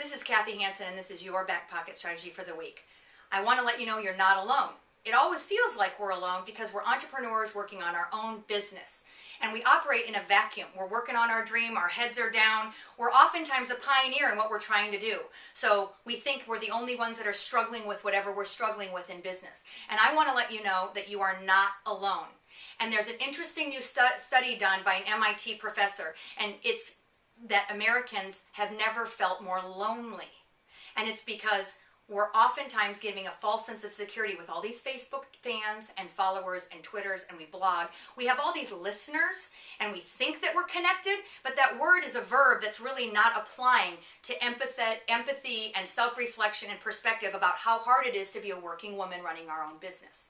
This is Kathy Hansen, and this is your back pocket strategy for the week. I want to let you know you're not alone. It always feels like we're alone because we're entrepreneurs working on our own business. And we operate in a vacuum. We're working on our dream, our heads are down. We're oftentimes a pioneer in what we're trying to do. So we think we're the only ones that are struggling with whatever we're struggling with in business. And I want to let you know that you are not alone. And there's an interesting new study done by an MIT professor, and it's that Americans have never felt more lonely. And it's because we're oftentimes giving a false sense of security with all these Facebook fans and followers and Twitters, and we blog. We have all these listeners, and we think that we're connected, but that word is a verb that's really not applying to empathy and self-reflection and perspective about how hard it is to be a working woman running our own business.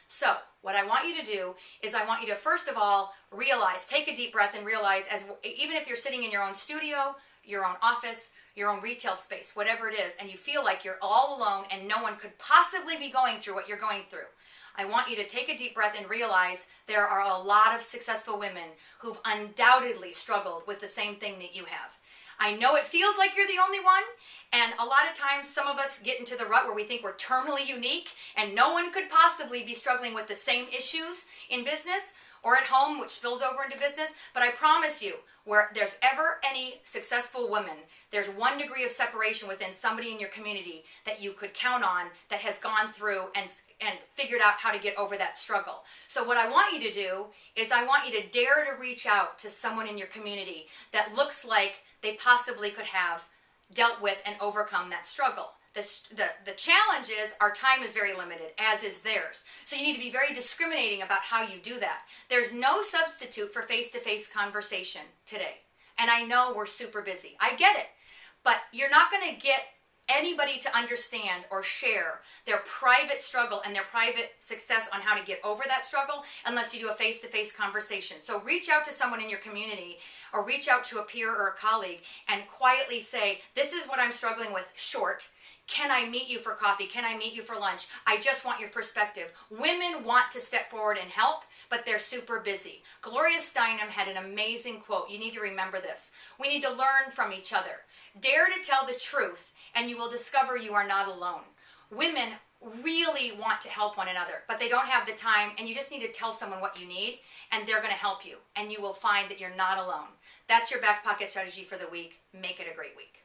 So what I want you to do is I want you to first of all realize, take a deep breath and realize, even if you're sitting in your own studio, your own office, your own retail space, whatever it is, and you feel like you're all alone and no one could possibly be going through what you're going through, I want you to take a deep breath and realize there are a lot of successful women who've undoubtedly struggled with the same thing that you have. I know it feels like you're the only one, and a lot of times some of us get into the rut where we think we're terminally unique and no one could possibly be struggling with the same issues in business or at home, which spills over into business. But I promise you, where there's ever any successful woman, there's 1 degree of separation within somebody in your community that you could count on that has gone through and figured out how to get over that struggle. So what I want you to do is I want you to dare to reach out to someone in your community that looks like they possibly could have dealt with and overcome that struggle. The challenge is our time is very limited, as is theirs. So you need to be very discriminating about how you do that. There's no substitute for face-to-face conversation today. And I know we're super busy. I get it. But you're not going to get anybody to understand or share their private struggle and their private success on how to get over that struggle unless you do a face-to-face conversation. So reach out to someone in your community or reach out to a peer or a colleague and quietly say, this is what I'm struggling with, short. Can I meet you for coffee? Can I meet you for lunch? I just want your perspective. Women want to step forward and help, but they're super busy. Gloria Steinem had an amazing quote. You need to remember this. We need to learn from each other. Dare to tell the truth, and you will discover you are not alone. Women really want to help one another, but they don't have the time, and you just need to tell someone what you need, and they're going to help you, and you will find that you're not alone. That's your back pocket strategy for the week. Make it a great week.